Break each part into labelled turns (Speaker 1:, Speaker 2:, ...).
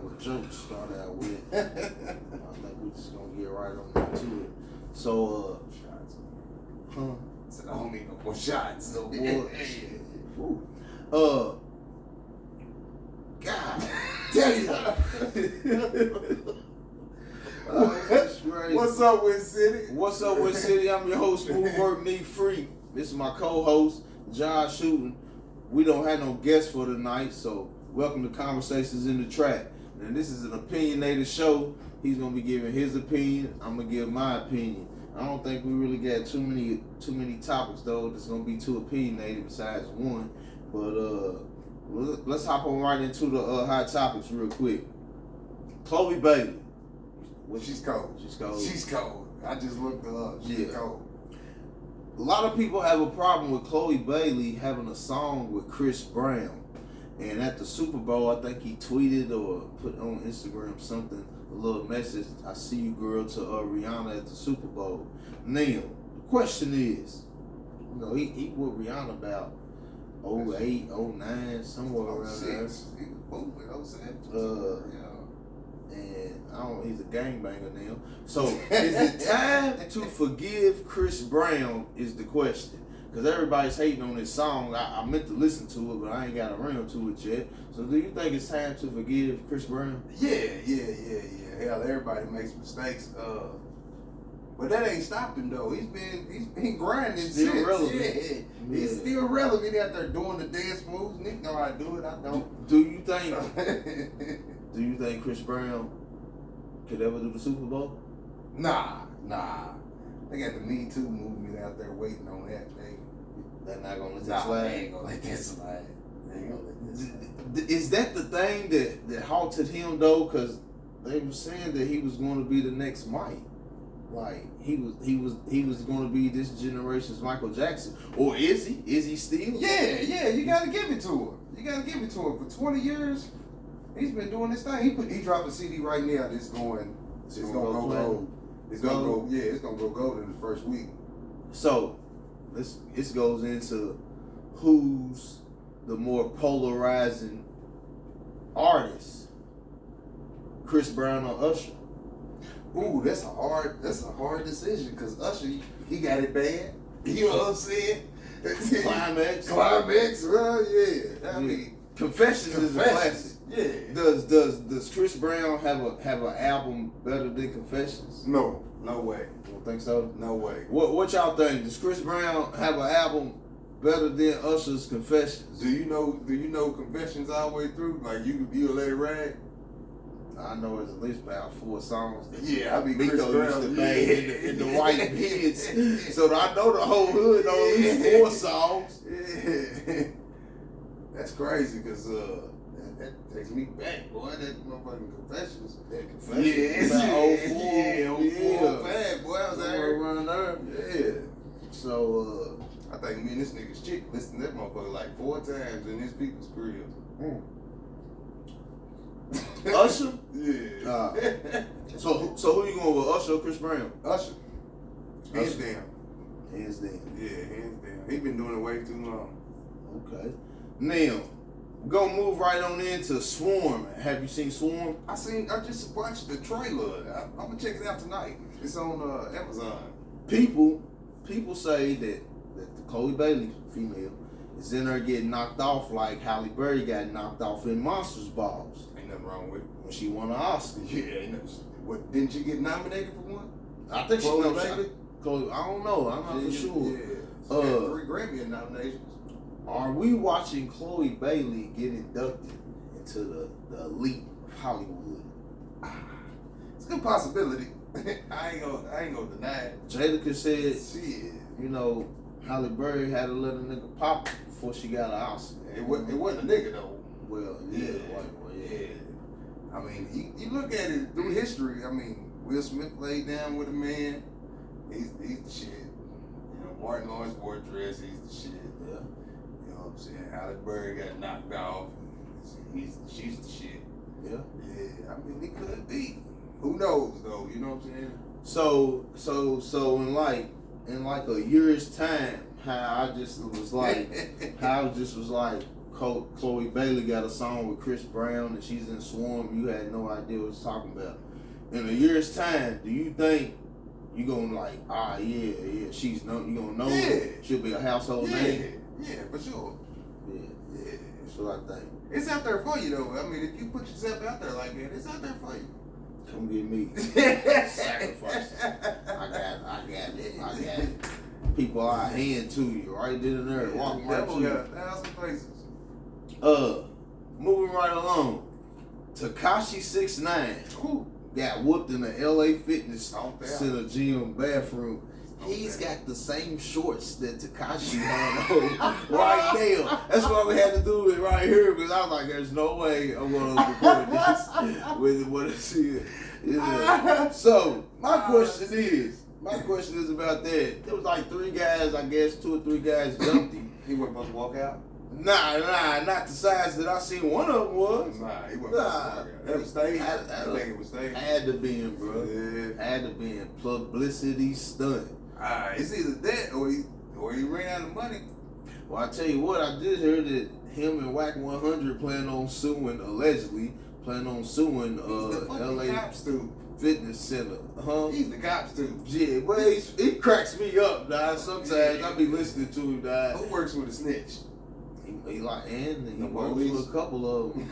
Speaker 1: have a joke to start out with. I think we're just gonna get right on into it. So,
Speaker 2: shots.
Speaker 1: Huh?
Speaker 2: So I don't need no more shots.
Speaker 1: No more. God damn.
Speaker 2: What's up with City?
Speaker 1: What's up with City? I'm your host, Smooth Work Need Free. This is my co-host, Josh Shooting. We don't have no guests for tonight, so welcome to Conversations in the Track. And this is an opinionated show. He's gonna be giving his opinion. I'm gonna give my opinion. I don't think we really got too many topics though that's gonna be too opinionated besides one. But let's hop on right into the hot topics real quick. Chole Bailey.
Speaker 2: She's cold.
Speaker 1: She's cold.
Speaker 2: She's cold. I just looked her up. She's cold.
Speaker 1: A lot of people have a problem with Chole Bailey having a song with Chris Brown. And at the Super Bowl, I think he tweeted or put on Instagram something, a little message, "I see you, girl," to Rihanna at the Super Bowl. Now, the question is, he with Rihanna about 08, 09, somewhere around there.
Speaker 2: He was moving 07.
Speaker 1: And he's a gangbanger now. So, is it time to forgive Chris Brown is the question. Because everybody's hating on this song. I meant to listen to it, but I ain't got around to it yet. So do you think it's time to forgive Chris Brown?
Speaker 2: Yeah. Hell, everybody makes mistakes. But that ain't stopped him though. He's been grinding
Speaker 1: still
Speaker 2: since.
Speaker 1: Relevant.
Speaker 2: Yeah. He's still relevant out there doing the dance moves. Nick know how to do it. I don't.
Speaker 1: Do you think Chris Brown could ever do the Super Bowl?
Speaker 2: Nah. They got the Me Too movement out there waiting on that.
Speaker 1: They're not gonna let that slide.
Speaker 2: They ain't gonna let that slide.
Speaker 1: Is that the thing that halted him though? Because they were saying that he was going to be the next Mike. Like he was going to be this generation's Michael Jackson, or is he? Is he still?
Speaker 2: Yeah. You gotta give it to him. For 20 years, he's been doing this thing. He dropped a CD right now. It's gonna go gold. It's gonna go gold in the first week.
Speaker 1: So this goes into who's the more polarizing artist, Chris Brown or Usher?
Speaker 2: Ooh, that's a hard decision because Usher, he got it bad. You know what I'm saying?
Speaker 1: Climax.
Speaker 2: Well, yeah. I mean,
Speaker 1: Confessions is a classic.
Speaker 2: Yeah.
Speaker 1: Does Chris Brown have an album better than Confessions?
Speaker 2: No way.
Speaker 1: You don't think so?
Speaker 2: No way.
Speaker 1: What y'all think? Does Chris Brown have an album better than Usher's Confessions?
Speaker 2: Do you know Confessions all the way through? Like you'll let it ride?
Speaker 1: I know it's at least about 4 songs.
Speaker 2: Yeah, I mean,
Speaker 1: Miko
Speaker 2: Chris Brown
Speaker 1: used to bang in the white beats. So I know the whole hood on at least 4 songs.
Speaker 2: Yeah. That's crazy because that takes me back, boy. That motherfucking Confessions.
Speaker 1: Yeah,
Speaker 2: 04, 05, boy. I was there.
Speaker 1: Around there.
Speaker 2: Yeah.
Speaker 1: So,
Speaker 2: I think me and this nigga's chick listened to that motherfucker like 4 times in his people's crib.
Speaker 1: Usher?
Speaker 2: Yeah.
Speaker 1: So who you going with, Usher or Chris Brown?
Speaker 2: Usher. Hands down.
Speaker 1: Yeah, hands down.
Speaker 2: He been doing it way too long.
Speaker 1: Okay. Now, we're gonna move right on into Swarm. Have you seen Swarm?
Speaker 2: I just watched the trailer. I'm gonna check it out tonight. It's on Amazon.
Speaker 1: People say that the Chole Bailey female is in there getting knocked off like Halle Berry got knocked off in Monsters Balls.
Speaker 2: Ain't nothing wrong with it.
Speaker 1: When she won an Oscar.
Speaker 2: Yeah, what, didn't she get nominated for one?
Speaker 1: I think
Speaker 2: Chole Bailey?
Speaker 1: I don't know. I'm not for sure.
Speaker 2: Yeah. She got 3 Grammy nominations.
Speaker 1: Are we watching Chole Bailey get inducted into the elite of Hollywood?
Speaker 2: It's a good possibility. I ain't gonna deny it.
Speaker 1: Jadakiss said,
Speaker 2: shit.
Speaker 1: Halle Berry had to let a nigga pop before she got an Oscar.
Speaker 2: It wasn't a nigga though.
Speaker 1: Well, yeah, white boy, yeah.
Speaker 2: I mean, you look at it through history. I mean, Will Smith laid down with a man. He's the shit. Martin Lawrence wore a dress. He's the shit.
Speaker 1: Yeah.
Speaker 2: You know what I'm saying? Halle Berry got knocked off. She's the shit.
Speaker 1: Yeah.
Speaker 2: Yeah. I mean, it could be. Who knows though? You know what I'm saying?
Speaker 1: So in like a year's time, how I just was like Chole Bailey got a song with Chris Brown and she's in Swarm. You had no idea what it's talking about. In a year's time, do you think you gonna like, she's no, you gonna know?
Speaker 2: Yeah.
Speaker 1: She'll be a household name.
Speaker 2: Yeah, for sure.
Speaker 1: Yeah, that's what I think.
Speaker 2: It's out there for you though. I mean, if you put yourself out there like that, it's out there for you.
Speaker 1: Come get me. Sacrifice. I got it. People are hand to you right then and there, walking right to you.
Speaker 2: Got 1,000 places.
Speaker 1: Moving right along. Tekashi 6ix9ine got whooped in the LA Fitness Center gym bathroom. He's got the same shorts that Tekashi had on right now. That's why we had to do it right here, because I was like, there's no way I'm going to record this with what it's here. So, my question is about that. There was like 3 guys, I guess, 2 or 3 guys jumped him.
Speaker 2: He wasn't supposed to walk out?
Speaker 1: Nah, not the size that I seen one of them was.
Speaker 2: Nah, he wasn't supposed to walk out. That was staged? I think it was staged.
Speaker 1: Had to be in, bro. Yeah. Had to be in. Publicity stunt.
Speaker 2: It's either that or he ran out of money.
Speaker 1: Well, I tell you what, I did hear that him and Whack 100 allegedly plan on suing LA
Speaker 2: cops too.
Speaker 1: Fitness Center. Huh?
Speaker 2: He's the cops too.
Speaker 1: Yeah, well, he cracks me up, dog. Sometimes I be listening to him, dog.
Speaker 2: Who works with a snitch?
Speaker 1: He works with a couple of them.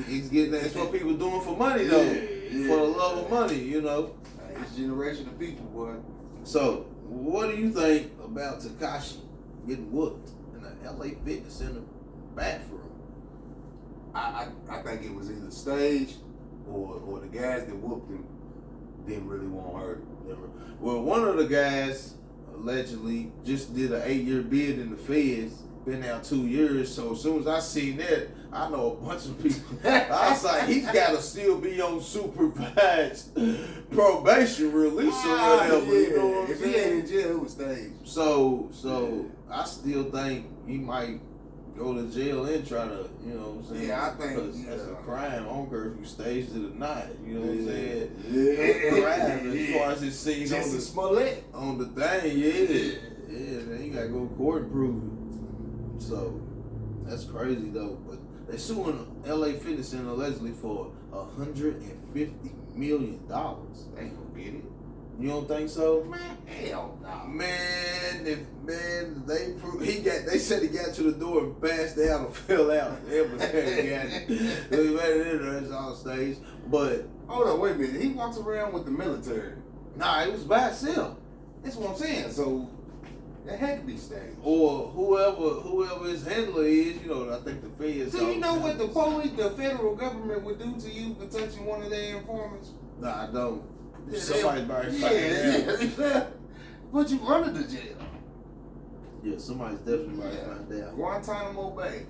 Speaker 1: He's getting that. That's what people doing for money, though. Yeah. For the love of money, you know.
Speaker 2: It's a generation of people, boy.
Speaker 1: So, what do you think about Tekashi getting whooped in the LA Fitness Center bathroom?
Speaker 2: I think it was either staged or the guys that whooped him didn't really want hurt.
Speaker 1: Well, one of the guys allegedly just did an 8-year bid in the feds. Been out 2 years, so as soon as I seen that, I know a bunch of people. I was like, he's got to still be on supervised probation release or whatever.
Speaker 2: Yeah.
Speaker 1: You know what I'm
Speaker 2: if
Speaker 1: saying?
Speaker 2: He ain't in jail, it was staged.
Speaker 1: So I still think he might go to jail and try to, you know what I'm saying?
Speaker 2: Yeah, I think
Speaker 1: because that's a crime. I don't care if you staged it or not. You know what I'm saying?
Speaker 2: Yeah.
Speaker 1: Crime as far as it's seen on the thing. Yeah, man, you gotta go to court and prove it. So that's crazy though. But they're suing LA Fitness Center allegedly for $150 million. They ain't gonna get it. You don't think so?
Speaker 2: Man, hell no.
Speaker 1: Man, they said he got to the door and passed out or fell out. It's on stage. But
Speaker 2: hold on, wait a minute. He walks around with the military.
Speaker 1: Nah, it was by himself.
Speaker 2: That's what I'm saying. So that had to be staged.
Speaker 1: Or whoever his handler is, you know, I think the feds.
Speaker 2: So you know what the police, the federal government would do to you for touching one of their informants?
Speaker 1: Nah, I don't. Somebody's about to find out.
Speaker 2: Put you under the jail.
Speaker 1: Yeah, somebody's definitely about to find out.
Speaker 2: Guantanamo Bay.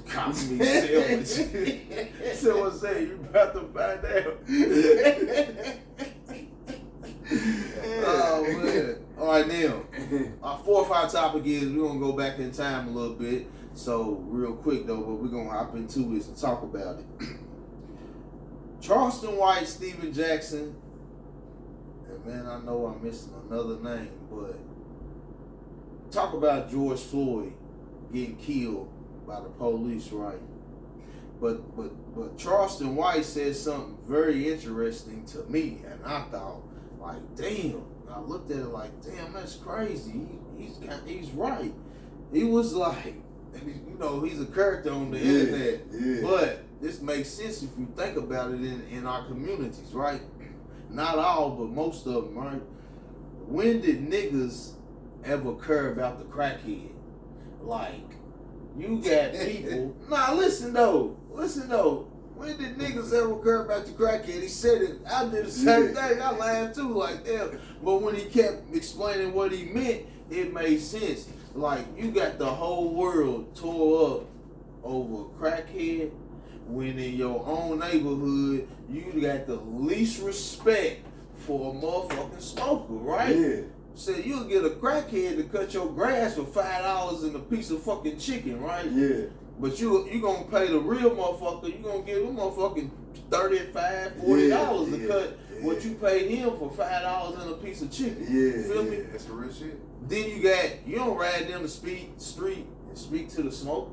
Speaker 1: Copy me, sandwich. So what's saying? You about to find out. Oh man. All right, now our 4 or 5 topic is we're gonna go back in time a little bit. So real quick though, but we're gonna hop into this and talk about it. Charleston White, Steven Jackson. Man, I know I'm missing another name, but talk about George Floyd getting killed by the police, right? But Charleston White said something very interesting to me, and I thought, like, damn. I looked at it like, damn, that's crazy. He's right. He was like, you know, he's a character on the internet, but this makes sense if you think about it in our communities, right? Not all, but most of them, right? When did niggas ever care about the crackhead? Like, you got people. Nah, listen though. When did niggas ever care about the crackhead? He said it. I did the same thing. I laughed too, like damn. But when he kept explaining what he meant, it made sense. Like, you got the whole world tore up over a crackhead, when in your own neighborhood, you got the least respect for a motherfucking smoker, right? Yeah. So you'll get a crackhead to cut your grass for $5 and a piece of fucking chicken, right? Yeah. But you gonna pay the real motherfucker, you gonna give him motherfucking $35, $40 to cut what you paid him for $5 and a piece of chicken.
Speaker 2: Yeah,
Speaker 1: Feel me?
Speaker 2: That's the real shit.
Speaker 1: Then you don't ride down the street and speak to the smoker.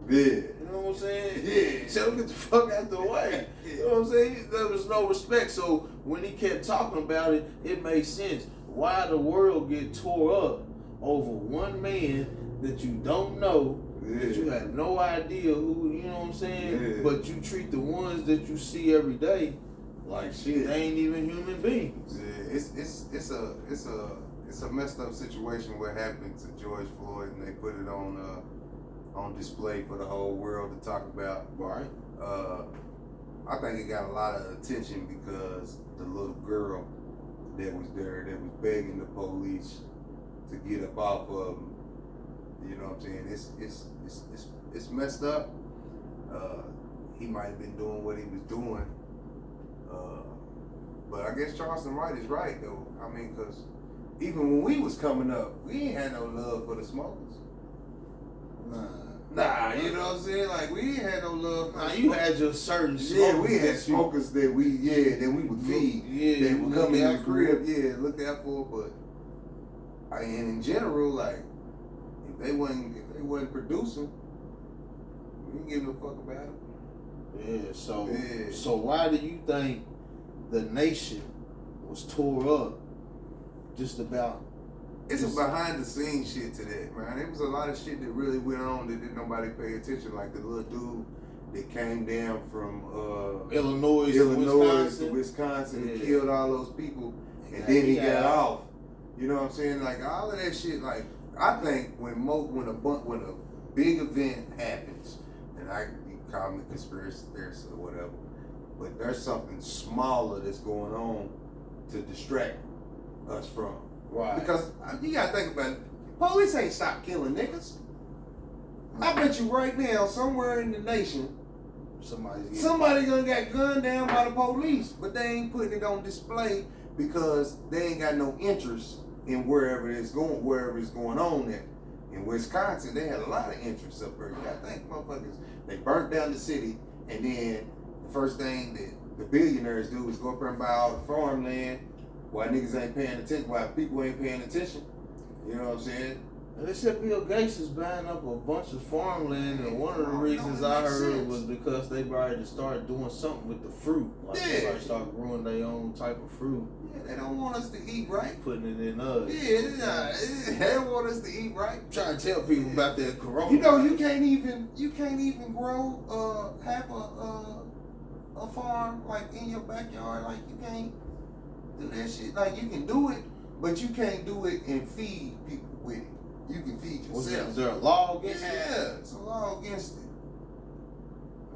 Speaker 2: Yeah.
Speaker 1: You know what I'm saying?
Speaker 2: Yeah.
Speaker 1: Tell him get the fuck out the way.
Speaker 2: Yeah.
Speaker 1: You know what I'm saying? There was no respect. So when he kept talking about it, it made sense. Why the world get tore up over one man that you don't know, that you have no idea who, you know what I'm saying?
Speaker 2: Yeah.
Speaker 1: But you treat the ones that you see every day like shit. They ain't even human beings.
Speaker 2: Yeah, it's a messed up situation what happened to George Floyd, and they put it on display for the whole world to talk about.
Speaker 1: Right.
Speaker 2: I think it got a lot of attention because the little girl that was there that was begging the police to get up off of him. You know what I'm saying? It's messed up. He might have been doing what he was doing. But I guess Charleston Wright is right though. I mean, because even when we was coming up, we ain't had no love for the smokers. Nah, you know what I'm saying? Like we ain't had no love for
Speaker 1: you had your certain smokers.
Speaker 2: Yeah, we had smokers that we would feed. Yeah, that would come in the crib, look out for. But and in general, like if they wasn't producing, we didn't give no fuck about it.
Speaker 1: Yeah, so why do you think the nation was tore up just about?
Speaker 2: It's a behind the scenes shit to that, man. There was a lot of shit that really went on that didn't nobody pay attention, like the little dude that came down from
Speaker 1: Illinois
Speaker 2: to Wisconsin and killed all those people, and then he got off. You know what I'm saying? Like all of that shit. Like I think when a big event happens, and you call me conspiracy theorist or whatever, but there's something smaller that's going on to distract us from.
Speaker 1: Right.
Speaker 2: Because you gotta think about it. Police ain't stopped killing niggas. I bet you right now, somewhere in the nation, somebody gonna get gunned down by the police, but they ain't putting it on display because they ain't got no interest in wherever it's going on at. In Wisconsin, they had a lot of interest up there. You gotta think, motherfuckers, they burnt down the city, and then the first thing that the billionaires do is go up there and buy all the farmland. Why niggas ain't paying attention? Why people ain't paying attention? You know what I'm saying?
Speaker 1: And they said Bill Gates is buying up a bunch of farmland, and one of the reasons I heard was because they started to start doing something with the fruit. Like they might start growing their own type of fruit.
Speaker 2: Yeah, they don't want us to eat right.
Speaker 1: Putting it in us.
Speaker 2: Yeah, they don't want us to eat right.
Speaker 1: I'm trying to tell people about that corona.
Speaker 2: You know, you can't even grow have a farm like in your backyard. Like you can't do that shit. Like you can do it, but you can't do it and feed people with it. You can feed yourself.
Speaker 1: Is there a law against it?
Speaker 2: Yeah, it's a law against it.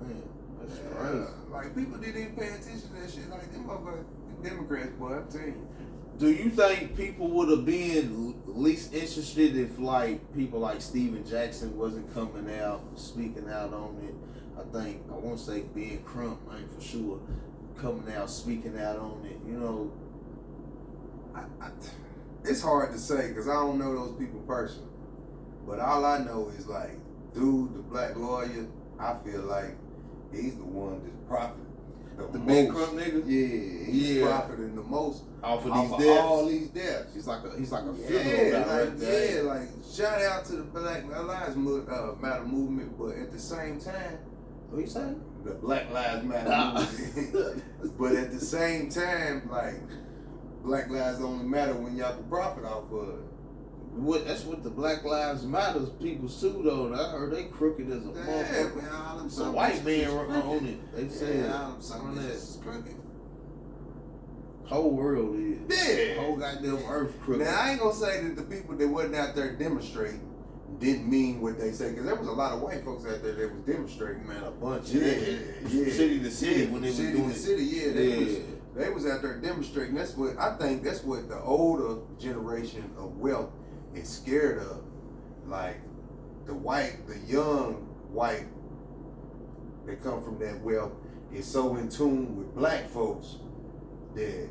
Speaker 1: Man, that's crazy.
Speaker 2: Like people didn't even pay attention to that shit. Like them motherfuckers, Democrats, boy, I'm telling you.
Speaker 1: Do you think people would have been least interested if like people like Steven Jackson wasn't coming out, speaking out on it? I won't say Ben Crump, I ain't for sure, coming out, speaking out on it, you know.
Speaker 2: It's hard to say because I don't know those people personally. But all I know is like, dude, the black lawyer, I feel like he's the one that's profiting the most.
Speaker 1: Ben Crump nigga?
Speaker 2: Yeah, he's profiting the most
Speaker 1: off of these deaths.
Speaker 2: All these deaths.
Speaker 1: He's like a funeral guy right there.
Speaker 2: Like shout out to the Black Lives Matter movement, but at the same time,
Speaker 1: what you saying?
Speaker 2: The Black Lives Matter movement. But at the same time, like, Black lives only matter when y'all can profit off of it.
Speaker 1: That's what the Black Lives Matter people too, though. I heard they crooked as a motherfucker.
Speaker 2: Man, all them
Speaker 1: some white man on it. They said
Speaker 2: some of this is crooked.
Speaker 1: Whole world is.
Speaker 2: Yeah.
Speaker 1: Whole goddamn earth crooked.
Speaker 2: Now I ain't gonna say that the people that wasn't out there demonstrating didn't mean what they say, because there was a lot of white folks out there that was demonstrating.
Speaker 1: Man, a bunch.
Speaker 2: Yeah.
Speaker 1: City to city when they was doing it.
Speaker 2: City, they was out there demonstrating. I think that's what the older generation of wealth is scared of. Like the young white that come from that wealth is so in tune with black folks that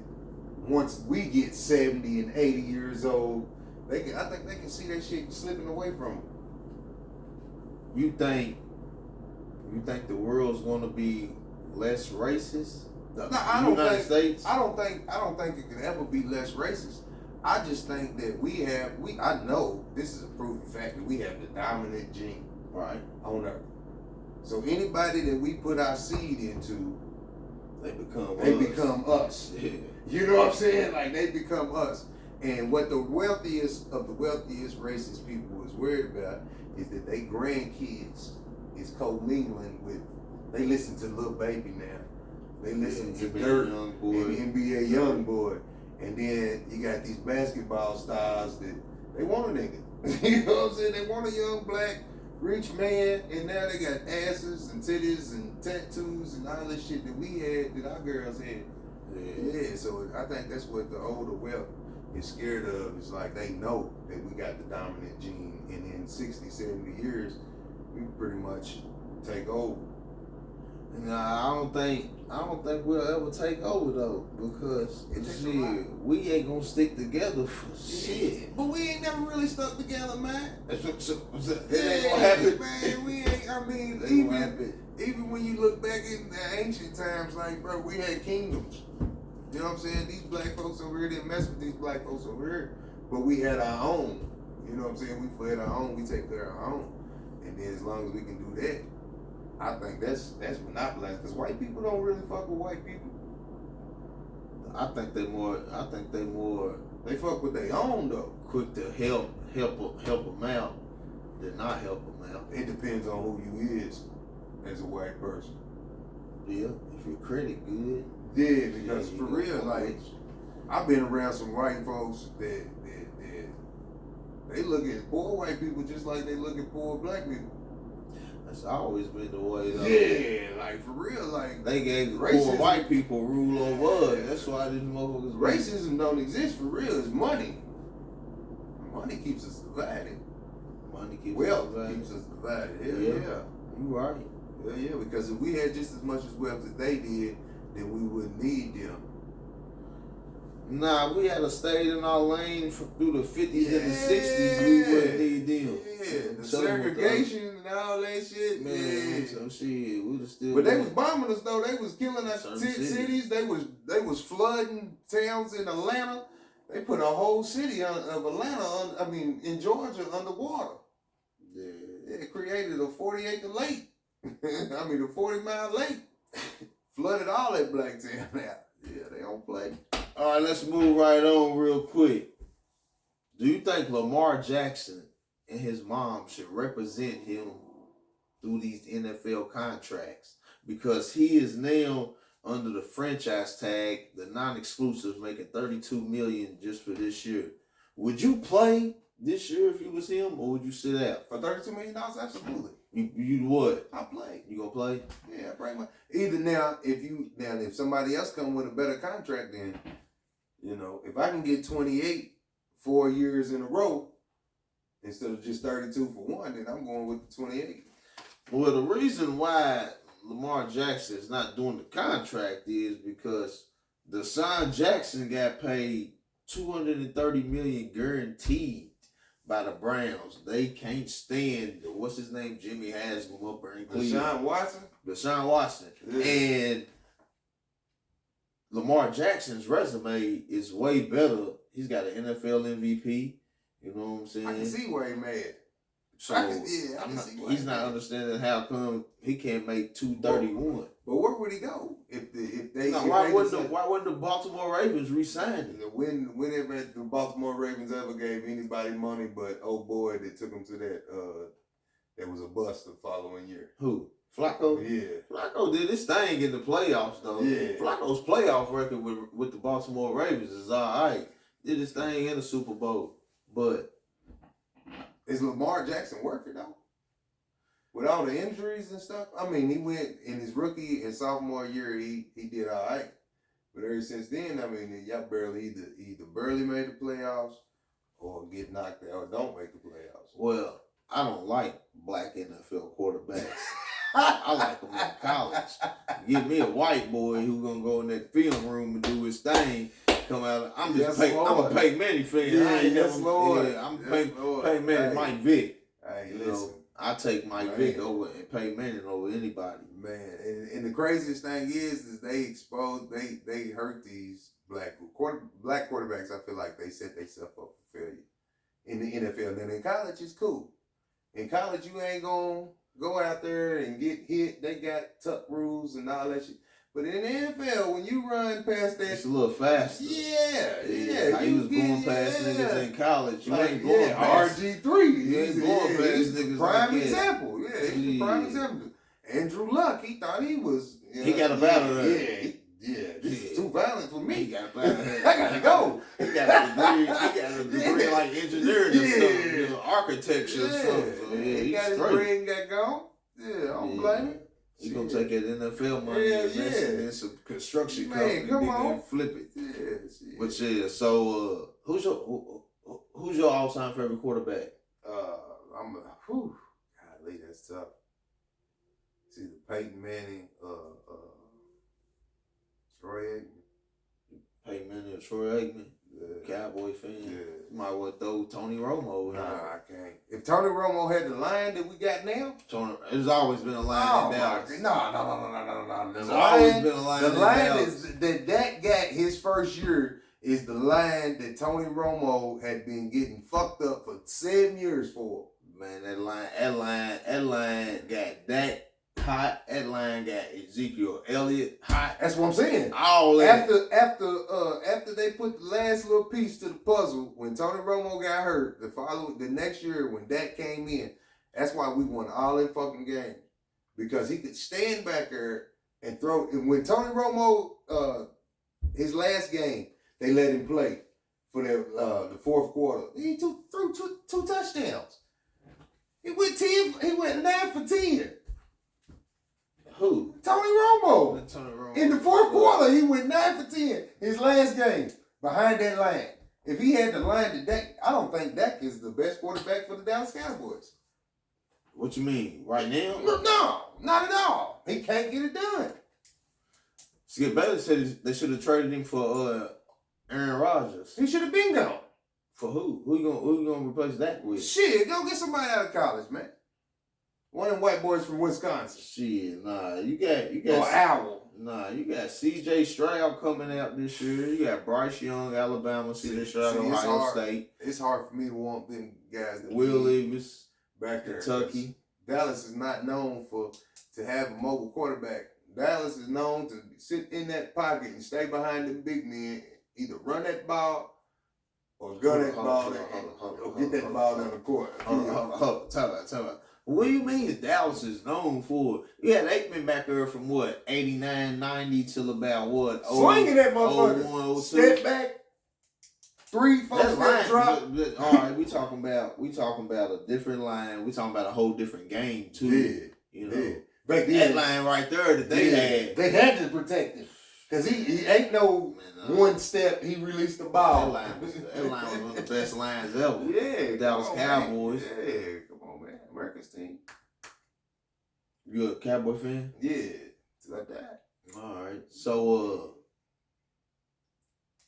Speaker 2: once we get 70 and 80 years old, I think they can see that shit slipping away from them.
Speaker 1: You think the world's gonna be less racist?
Speaker 2: No, I don't think it could ever be less racist. I just think that I know this is a proven fact that we have the dominant gene on Earth. So anybody that we put our seed into, they become us. Yeah. You know what I'm saying? Like they become us. And what the wealthiest of the wealthiest racist people is worried about is that they grandkids is co-mingling with. They listen to Lil Baby now. They listen to Dirt and NBA Youngboy. And then you got these basketball stars that they want a nigga. You know what I'm saying? They want a young black rich man, and now they got asses and titties and tattoos and all this shit that we had, that our girls had. Yeah, so I think that's what the older wealth is scared of. It's like they know that we got the dominant gene, and in 60, 70 years, we pretty much take over.
Speaker 1: Nah, I don't think we'll ever take over though, because shit, we ain't gonna stick together for shit.
Speaker 2: But we ain't never really stuck together, man.
Speaker 1: It ain't gonna happen,
Speaker 2: man. We ain't. I mean, even when you look back in the ancient times, like bro, we had kingdoms. You know what I'm saying? These black folks over here didn't mess with these black folks over here, but we had our own. You know what I'm saying? We had our own. We take care of our own, and then as long as we can do that, I think that's monopolized, because white people don't really fuck with white people.
Speaker 1: I think they more.
Speaker 2: They fuck with their own though.
Speaker 1: Quick to help them out than not help them out.
Speaker 2: It depends on who you is as a white person.
Speaker 1: Yeah, if your credit good.
Speaker 2: Yeah, because for real, like I've been around some white folks that they look at poor white people just like they look at poor black people.
Speaker 1: That's always been the way though.
Speaker 2: Yeah, like for real, like
Speaker 1: they gave the poor white people rule over us. That's why these motherfuckers.
Speaker 2: Racism don't exist for real. It's money. Money keeps us divided.
Speaker 1: Money keeps
Speaker 2: us divided. Yeah.
Speaker 1: You right.
Speaker 2: Yeah, because if we had just as much as wealth as they did, then we wouldn't need them.
Speaker 1: Nah, we had to stay in our lane through the 50s and the 60s. We wouldn't need them.
Speaker 2: Yeah, the segregation and all that shit.
Speaker 1: Man, some shit. We'd have still.
Speaker 2: But they was bombing us though. They was killing us. Cities. They was flooding towns in Atlanta. They put a whole city of Atlanta. In Georgia underwater. Yeah, it created a 40-acre lake. a 40-mile lake. Flooded all that black town out. Yeah, they don't play.
Speaker 1: All right, let's move right on real quick. Do you think Lamar Jackson and his mom should represent him through these NFL contracts? Because he is now under the franchise tag, the non-exclusive, making $32 million just for this year. Would you play this year if you was him, or would you sit out?
Speaker 2: For $32 million, absolutely.
Speaker 1: You would?
Speaker 2: I play.
Speaker 1: You gonna play?
Speaker 2: Yeah, pretty much. Either now, if somebody else come with a better contract, then if I can get 28 4 years in a row instead of just 32 for one, then I'm going with the 28.
Speaker 1: Well, the reason why Lamar Jackson is not doing the contract is because Deshaun Jackson got paid $230 million guaranteed by the Browns. They can't stand what's his name, Jimmy Haslam up there in Cleveland. Deshaun Watson. Yeah. And Lamar Jackson's resume is way better. He's got an NFL MVP. You know what I'm saying?
Speaker 2: I can see where he made.
Speaker 1: So I can see why he's not understanding how come he can't make $231.
Speaker 2: But where would he go
Speaker 1: why wouldn't the Baltimore Ravens re-sign him?
Speaker 2: Whenever the Baltimore Ravens ever gave anybody money but old boy that took him to that was a bust the following year.
Speaker 1: Who? Flacco?
Speaker 2: Yeah.
Speaker 1: Flacco did his thing in the playoffs though.
Speaker 2: Yeah.
Speaker 1: Flacco's playoff record with the Baltimore Ravens is all right. Did his thing in the Super Bowl. But
Speaker 2: is Lamar Jackson working though? With all the injuries and stuff? He went in his rookie and sophomore year, he did all right. But ever since then, y'all either barely made the playoffs or get knocked out or don't make the playoffs.
Speaker 1: Well, I don't like black NFL quarterbacks. I like them in college. Give me a white boy who gonna go in that film room and do his thing. Come out. I'm a Peyton Manning fan. I'm Peyton Manning, Mike Vick.
Speaker 2: Hey, listen.
Speaker 1: I take Mike Vick over and Peyton Manning over anybody.
Speaker 2: Man, and the craziest thing is they hurt these black quarterbacks. I feel like they set themselves up for failure in the NFL. Then in college, it's cool. In college, you ain't gonna go out there and get hit. They got tuck rules and all that shit. But in the NFL, when you run past that,
Speaker 1: it's a little faster.
Speaker 2: Yeah.
Speaker 1: How you was going past niggas in college. You ain't going past
Speaker 2: RG3.
Speaker 1: You ain't going past niggas
Speaker 2: prime
Speaker 1: like
Speaker 2: example. Yeah, he's the prime example. Andrew Luck, he thought he was.
Speaker 1: He got up out of there.
Speaker 2: This is too violent for me.
Speaker 1: He got up out of there.
Speaker 2: I gotta go.
Speaker 1: He got a degree in like engineering or something, you know, architecture or something. So,
Speaker 2: he got his brain got gone. Yeah, I don't blame him.
Speaker 1: He gonna take that NFL money and invest it in some construction company,
Speaker 2: come on,
Speaker 1: and flip it.
Speaker 2: Yeah.
Speaker 1: But yeah, so who's your all-time favorite quarterback?
Speaker 2: Golly, that's tough. It's either Peyton Manning, Troy Aikman.
Speaker 1: Peyton Manning or Troy Aikman?
Speaker 2: Yeah.
Speaker 1: Cowboy fan.
Speaker 2: Yeah.
Speaker 1: You might well throw Tony Romo.
Speaker 2: Nah, I can't. If Tony Romo had the line that we got now,
Speaker 1: there's always been a line in Dallas.
Speaker 2: No.
Speaker 1: There's always been a line in Dallas.
Speaker 2: That got his first year is the line that Tony Romo had been getting fucked up for 7 years for.
Speaker 1: Man, that line got that hot. That line got Ezekiel Elliott hot.
Speaker 2: That's what I'm saying.
Speaker 1: All that.
Speaker 2: After they put the last little piece to the puzzle, when Tony Romo got hurt, the next year when Dak came in, that's why we won all in fucking games. Because he could stand back there and throw. And when Tony Romo, his last game, they let him play for the fourth quarter. He threw two touchdowns. He went 9 for 10.
Speaker 1: Who?
Speaker 2: Tony Romo. In the fourth quarter, he went 9 for 10. His last game behind that line. If he had the line to Dak, I don't think Dak is the best quarterback for the Dallas Cowboys.
Speaker 1: What you mean? Right now?
Speaker 2: No, not at all. He can't get it done.
Speaker 1: Skip Bayless said they should have traded him for Aaron Rodgers.
Speaker 2: He should have been gone.
Speaker 1: For who? Who you gonna replace that with?
Speaker 2: Shit, go get somebody out of college, man. One of them white boys from Wisconsin.
Speaker 1: Shit, nah. You got
Speaker 2: or Owl.
Speaker 1: Nah, you got C.J. Stroud coming out this year. You got Bryce Young, Alabama. C.J. Stroud, Ohio State.
Speaker 2: It's hard for me to want them guys.
Speaker 1: Will Levis,
Speaker 2: back there.
Speaker 1: Kentucky.
Speaker 2: Dallas is not known to have a mobile quarterback. Dallas is known to sit in that pocket and stay behind the big men. Either run that ball or gun that ball or get that ball down the court.
Speaker 1: Hold on. Tell me. What do you mean Dallas is known for? You had Aikman back there from what, 89, 90 till about what?
Speaker 2: Swinging that motherfucker.
Speaker 1: 01, 02.
Speaker 2: Step back. 3, 4 step drop.
Speaker 1: All right, we talking about a different line. We talking about a whole different game too.
Speaker 2: Yeah.
Speaker 1: You know.
Speaker 2: Yeah. Back then,
Speaker 1: that line right there that
Speaker 2: they had to protect him. Because he ain't no one step, he released the ball.
Speaker 1: That line was one of the best lines ever.
Speaker 2: Yeah.
Speaker 1: Dallas Cowboys.
Speaker 2: Man. Yeah, come on, man. America's team.
Speaker 1: You a Cowboy fan?
Speaker 2: Yeah. It's like that.
Speaker 1: All right. So,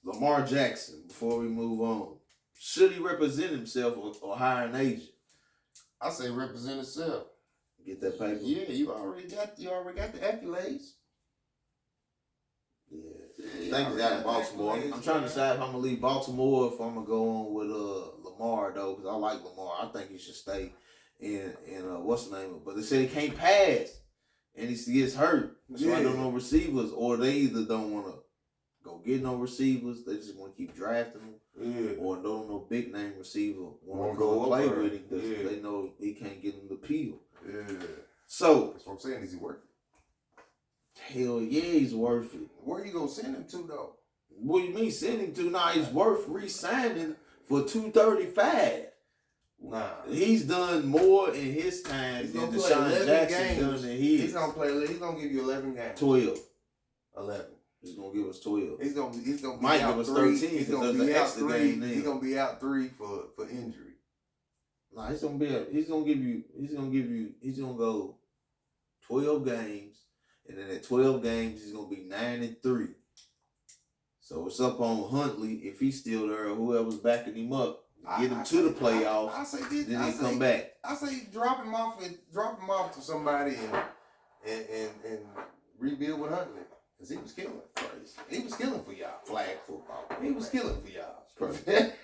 Speaker 1: Lamar Jackson, before we move on, should he represent himself or hire an agent?
Speaker 2: I say represent himself.
Speaker 1: Get that paper?
Speaker 2: Yeah, you already got the accolades.
Speaker 1: Yeah. I think he's out of Baltimore. I'm trying to decide if I'm going to leave Baltimore or if I'm going to go on with Lamar, though, because I like Lamar. I think he should stay in what's the name of it? But they say he can't pass, and he gets hurt. So I don't know receivers, or they either don't want to go get no receivers, they just want to keep drafting them, or don't know big name receiver want to go play with him because they know he can't get them the peel.
Speaker 2: Yeah.
Speaker 1: So
Speaker 2: that's what I'm saying. Is he worth it?
Speaker 1: Hell yeah, he's worth it.
Speaker 2: Where you gonna send him to though?
Speaker 1: What do you mean send him to? Nah, he's worth re-signing for $235.
Speaker 2: Nah,
Speaker 1: he's done more in his time than Deshaun Jackson done in his.
Speaker 2: He's gonna give you 11 games.
Speaker 1: 12.
Speaker 2: 11.
Speaker 1: He's gonna give us 12.
Speaker 2: He's gonna be
Speaker 1: might
Speaker 2: out
Speaker 1: give us
Speaker 2: 3.
Speaker 1: 13
Speaker 2: He's
Speaker 1: because
Speaker 2: gonna
Speaker 1: there's
Speaker 2: be
Speaker 1: an
Speaker 2: out
Speaker 1: extra
Speaker 2: 3.
Speaker 1: game then.
Speaker 2: He's gonna be out 3 for injury.
Speaker 1: Nah, he's gonna go 12 games, and then at 12 games he's gonna be 9-3. So it's up on Huntley if he's still there or whoever's backing him up. Get him to the playoffs. Then he come back.
Speaker 2: I say drop him off to somebody and rebuild with Huntley. Cause he was killing.
Speaker 1: Crazy.
Speaker 2: He was killing for y'all.
Speaker 1: Flag football.
Speaker 2: He was killing for y'all.
Speaker 1: Perfect.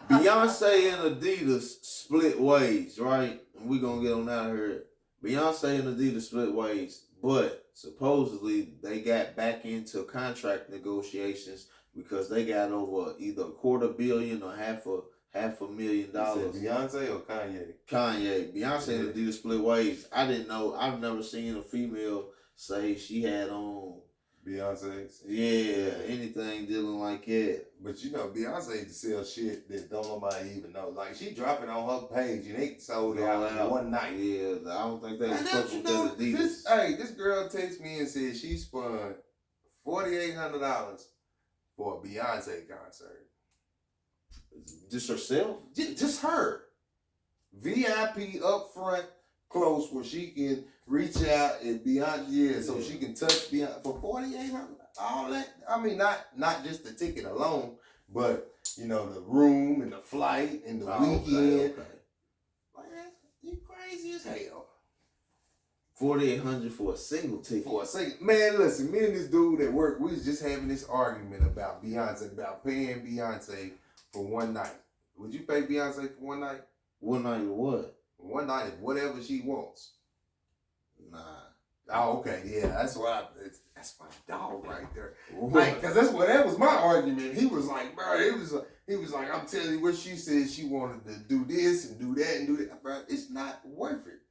Speaker 1: Beyonce and Adidas split ways, right? And we're gonna get on out of here. Beyonce and Adidas split ways, but supposedly they got back into contract negotiations because they got over either $250 million or half a $500,000.
Speaker 2: You said Beyonce or Kanye?
Speaker 1: Kanye. Beyonce and Adidas split ways. I didn't know. I've never seen a female say she had on
Speaker 2: Beyonce's.
Speaker 1: Yeah, anything dealing like that.
Speaker 2: But you know, Beyonce used to sell shit that don't nobody even know. Like, she dropped it on her page and it sold out in one night.
Speaker 1: Yeah, I don't think they was fucking with Adidas.
Speaker 2: This girl texted me and said she spun $4,800 for a Beyonce concert.
Speaker 1: Just herself?
Speaker 2: Just her. VIP up front, close, where she can reach out and Beyonce, so she can touch Beyonce for $4,800. All that. I mean, not just the ticket alone, but you know, the room and the flight and the weekend.
Speaker 1: Okay.
Speaker 2: Like, you crazy as hell.
Speaker 1: $4,800 for a single ticket.
Speaker 2: For a single. Man, listen, me and this dude at work, we was just having this argument about Beyonce, about paying Beyonce for one night. Would you pay Beyonce for one night?
Speaker 1: One night of what?
Speaker 2: One night of whatever she wants.
Speaker 1: Nah.
Speaker 2: Oh, okay, yeah, that's my dog right there.
Speaker 1: What?
Speaker 2: Like, cause that was my argument. He was like, bro, he was like, I'm telling you what she said. She wanted to do this and do that and do that, bro. It's not worth it.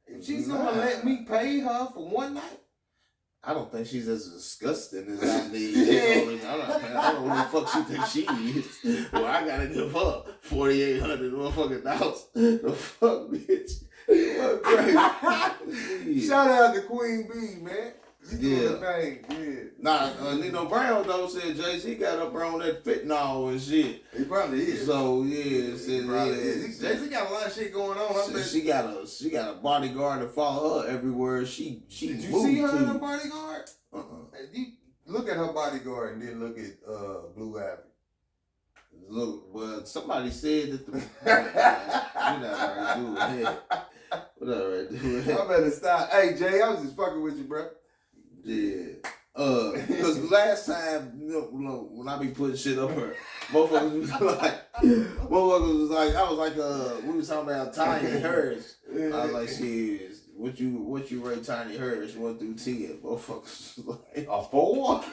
Speaker 2: If she's gonna let me pay her for one night,
Speaker 1: I don't think she's as disgusting as I need. I don't know who the fuck she thinks she is. Well, I gotta give her $4,800 motherfucking dollars. The fuck, bitch. What crazy.
Speaker 2: Shout out to Queen Bee, man. She doing
Speaker 1: Yeah.
Speaker 2: her thing. Yeah.
Speaker 1: Nah, Nino Brown though said Jay-Z got up on that fentanyl and shit.
Speaker 2: He probably is.
Speaker 1: So yeah,
Speaker 2: Jay-Z got a lot of shit going on.
Speaker 1: She got a bodyguard to follow her everywhere she
Speaker 2: Did you
Speaker 1: moved
Speaker 2: see her
Speaker 1: to.
Speaker 2: and her bodyguard?
Speaker 1: Uh-uh.
Speaker 2: You look at her bodyguard and then look at Blue Ivy.
Speaker 1: Look, well, somebody said that the you not right do it. What right do it?
Speaker 2: I better stop. Hey Jay, I was just fucking with you, bro.
Speaker 1: Yeah. Because last time, you know, when I be putting shit up her, motherfuckers was like, I was like, we was talking about Tiny Harris. I was like, shit, what you rate Tiny Harris 1 through 10? Motherfuckers was like,
Speaker 2: A 4?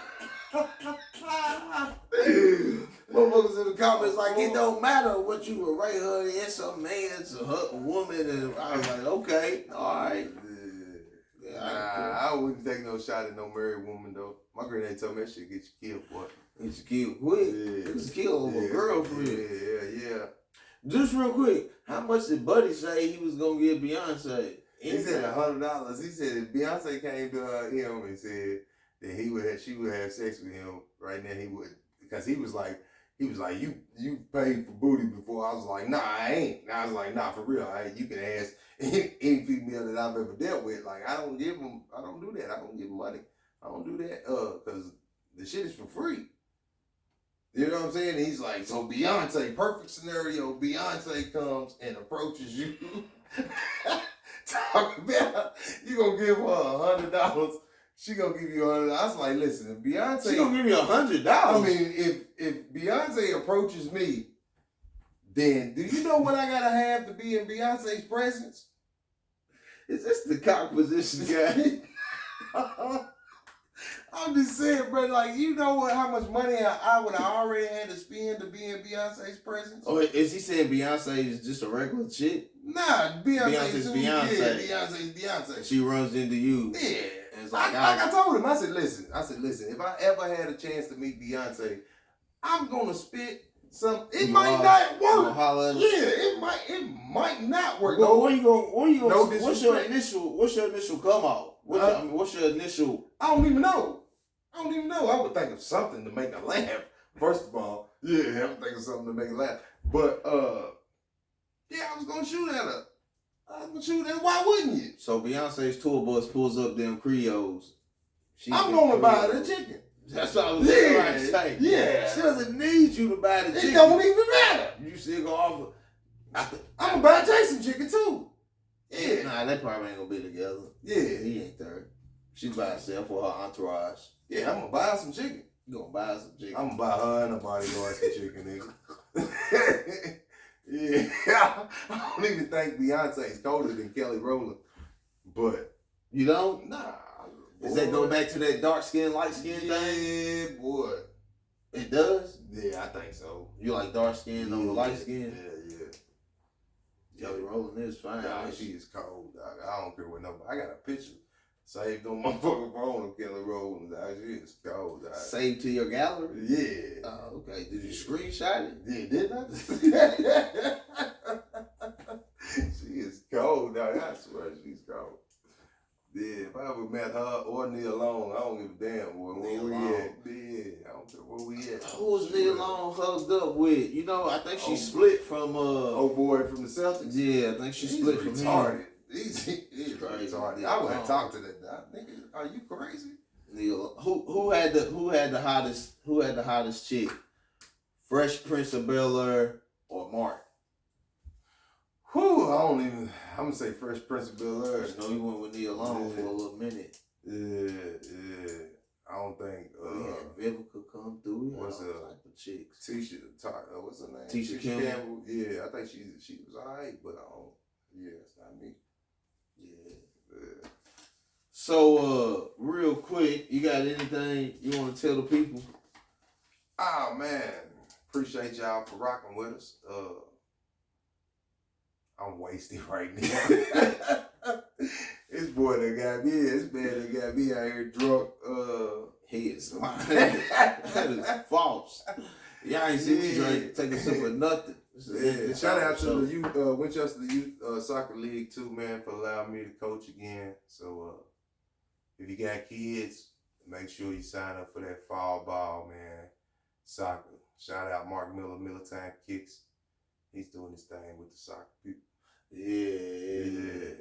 Speaker 1: motherfuckers in the comments like, it don't matter what you would rate her. It's a man, it's a woman, and I was like, okay, all right.
Speaker 2: Nah, I wouldn't take no shot at no married woman though. My granddad told me that shit get you killed, boy.
Speaker 1: Get you killed quick.
Speaker 2: Yeah.
Speaker 1: Get you killed over a girlfriend.
Speaker 2: Yeah.
Speaker 1: Just real quick, how much did Buddy say he was gonna give Beyonce?
Speaker 2: He said $100. He said if Beyonce came to him and said that she would have sex with him right now, he would, because he was like you paid for booty before. I was like, nah, I ain't. And I was like, nah, for real, you can ask any female that I've ever dealt with. Like, I don't do that. I don't give them money. I don't do that because the shit is for free. You know what I'm saying? And he's like, so Beyonce, perfect scenario, Beyonce comes and approaches you. Talk about, you gonna give her $100. She gonna give you $100. I was like, listen, if Beyonce,
Speaker 1: she gonna give you $100.
Speaker 2: I mean, if Beyonce approaches me, then do you know what I gotta have to be in Beyonce's presence?
Speaker 1: Is this the cock position guy?
Speaker 2: I'm just saying, bro. Like, you know what? How much money I would have already had to spend to be in Beyonce's presence?
Speaker 1: Oh, is he saying Beyonce is just a regular chick?
Speaker 2: Nah, Beyonce's
Speaker 1: Beyonce.
Speaker 2: Yeah, Beyonce's Beyonce.
Speaker 1: She runs into you.
Speaker 2: Yeah.
Speaker 1: And it's like
Speaker 2: I told him, I said, listen, if I ever had a chance to meet Beyonce, I'm gonna spit some. It might not work. Yeah, it might not work.
Speaker 1: Well, where you gonna?
Speaker 2: No
Speaker 1: what's your initial come out? What's your initial?
Speaker 2: I don't even know. I would think of something to make her laugh. First of all, yeah, I would think of something to make her laugh. But yeah, I was gonna shoot at her. Why wouldn't you?
Speaker 1: So Beyonce's tour bus pulls up them Creoles.
Speaker 2: I'm gonna buy the chicken.
Speaker 1: That's what I was trying to say.
Speaker 2: Yeah.
Speaker 1: She doesn't need you to buy the chicken.
Speaker 2: It don't even matter.
Speaker 1: You still gonna offer.
Speaker 2: I'm gonna buy Jason chicken too. Yeah.
Speaker 1: Nah, they probably ain't gonna be together.
Speaker 2: Yeah.
Speaker 1: He ain't there. She's by herself or her entourage.
Speaker 2: Yeah, I'm gonna buy her some chicken.
Speaker 1: You gonna buy her some chicken?
Speaker 2: I'm gonna buy her and her bodyguard some chicken, nigga. Yeah, I don't even think Beyonce's colder than Kelly Rowland. But
Speaker 1: you don't?
Speaker 2: Nah.
Speaker 1: Does that go back to that dark skin, light skin thing?
Speaker 2: Yeah, boy.
Speaker 1: It does?
Speaker 2: Yeah, I think so.
Speaker 1: You like dark skin over light skin?
Speaker 2: Yeah.
Speaker 1: Kelly Rowland is fine.
Speaker 2: Nah, she is cold, dog. I don't care what nobody. I got a picture saved on my fucking phone of Kelly Rowland, dog. She is cold, dog.
Speaker 1: Saved to your gallery?
Speaker 2: Yeah.
Speaker 1: Oh, okay. Did you screenshot it?
Speaker 2: Yeah, didn't I? She is cold, dog. I swear she's cold. Yeah, if I ever met her or Neil Long, I don't give a damn, boy. Where we at? Yeah, I don't care where we at.
Speaker 1: Who was Neil Long hugged up with? You know, I think she split from
Speaker 2: old boy from the Celtics.
Speaker 1: Yeah, I think she split from
Speaker 2: retarded.
Speaker 1: him.
Speaker 2: He's
Speaker 1: crazy.
Speaker 2: retarded. I wouldn't talk to that guy. Nigga, are you crazy?
Speaker 1: Neil, who had the hottest chick? Fresh Prince of Bel-Air or Mark?
Speaker 2: Whew, I'm gonna say Fresh Prince of Bel-Air.
Speaker 1: You know, he went with Neil Long for a little minute.
Speaker 2: Yeah. I don't think.
Speaker 1: We had Vivica come through.
Speaker 2: What's
Speaker 1: all type of chicks?
Speaker 2: Tisha, what's her name?
Speaker 1: Tisha Campbell.
Speaker 2: Yeah, I think she was alright, but I don't. Yeah, it's not me. Yeah.
Speaker 1: So, real quick, you got anything you want to tell the people?
Speaker 2: Oh man, appreciate y'all for rocking with us. I'm wasted right now. This boy that got me, this man that got me out here drunk.
Speaker 1: He is lying. That is false. Y'all ain't see me drink, take a sip of nothing.
Speaker 2: Yeah. Shout out to the youth, Winchester Youth Soccer League too, man, for allowing me to coach again. So if you got kids, make sure you sign up for that fall ball, man. Soccer. Shout out Mark Miller, Militime Kicks. He's doing his thing with the soccer people.
Speaker 1: Yeah.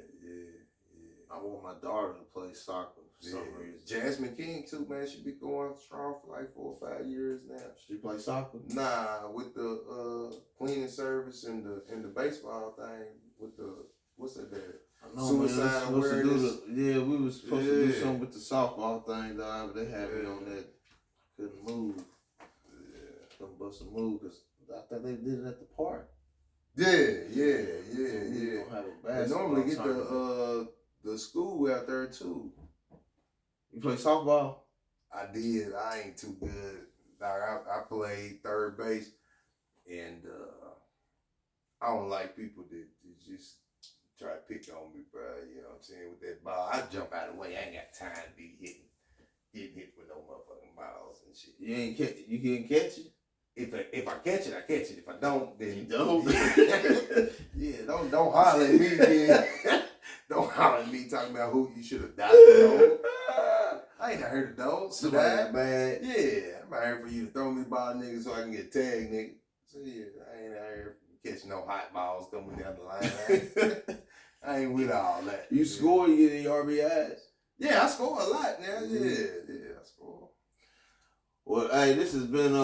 Speaker 1: I want my daughter to play soccer for some reason.
Speaker 2: Jasmine King too, man. She be going strong for like 4 or 5 years now.
Speaker 1: She play soccer?
Speaker 2: Nah, with the cleaning service and the baseball thing with the what's that?
Speaker 1: I know,
Speaker 2: suicide awareness.
Speaker 1: We was supposed to do something with the softball thing, dog, but they had me on that. Couldn't move. Couldn't bust a move because I thought they did it at the park.
Speaker 2: Yeah.
Speaker 1: Don't have a basketball.
Speaker 2: They normally get the school out there too.
Speaker 1: You play softball?
Speaker 2: I did. I ain't too good. I played third base, and I don't like people that just try to pick on me, bro. You know what I'm saying? With that ball, I jump out of the way. I ain't got time to be getting hit with no motherfucking balls and shit.
Speaker 1: You can't catch it?
Speaker 2: If I catch it, I catch it. If I don't, then
Speaker 1: you don't.
Speaker 2: Yeah, don't holler at me, man. Don't holler at me talking about who you should have died for. I ain't out here to dog. So that bad. Yeah, I'm out here for you to throw me the ball, nigga, so I can get tagged, nigga. So yeah, I ain't out here catching no hot balls coming down the line. I ain't with all that.
Speaker 1: You score, you get any RBIs?
Speaker 2: Yeah, I score a lot now. Yeah, I score.
Speaker 1: Well, hey, this has been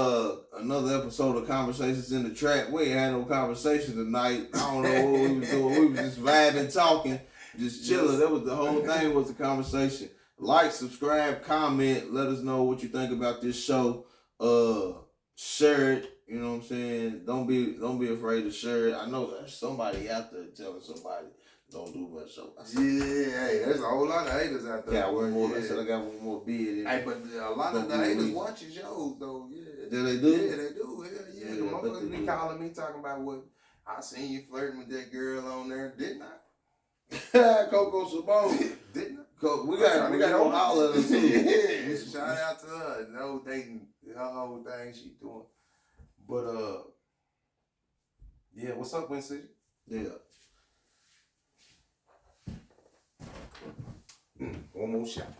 Speaker 1: another episode of Conversations in the Trap. We ain't had no conversation tonight. I don't know what we was doing. We was just vibing, talking, just chilling. That was the whole thing, was the conversation. Like, subscribe, comment. Let us know what you think about this show. Share it. You know what I'm saying? Don't be afraid to share it. I know there's somebody out there telling somebody don't do much. So
Speaker 2: hey, there's a whole lot of haters out there.
Speaker 1: Got one more. I said I got one more bid.
Speaker 2: Hey, but a lot of the haters watch your shows though. Yeah.
Speaker 1: Do they do?
Speaker 2: Yeah, they do. Yeah. The motherfuckers be calling me talking about what I seen you flirting with that girl on there, didn't I?
Speaker 1: Coco Simone.
Speaker 2: Didn't I?
Speaker 1: We got to holler at her too.
Speaker 2: Yeah, shout out to her. No dating, her whole thing she doing. But yeah, what's up, Win City?
Speaker 1: Yeah.
Speaker 2: One more shot.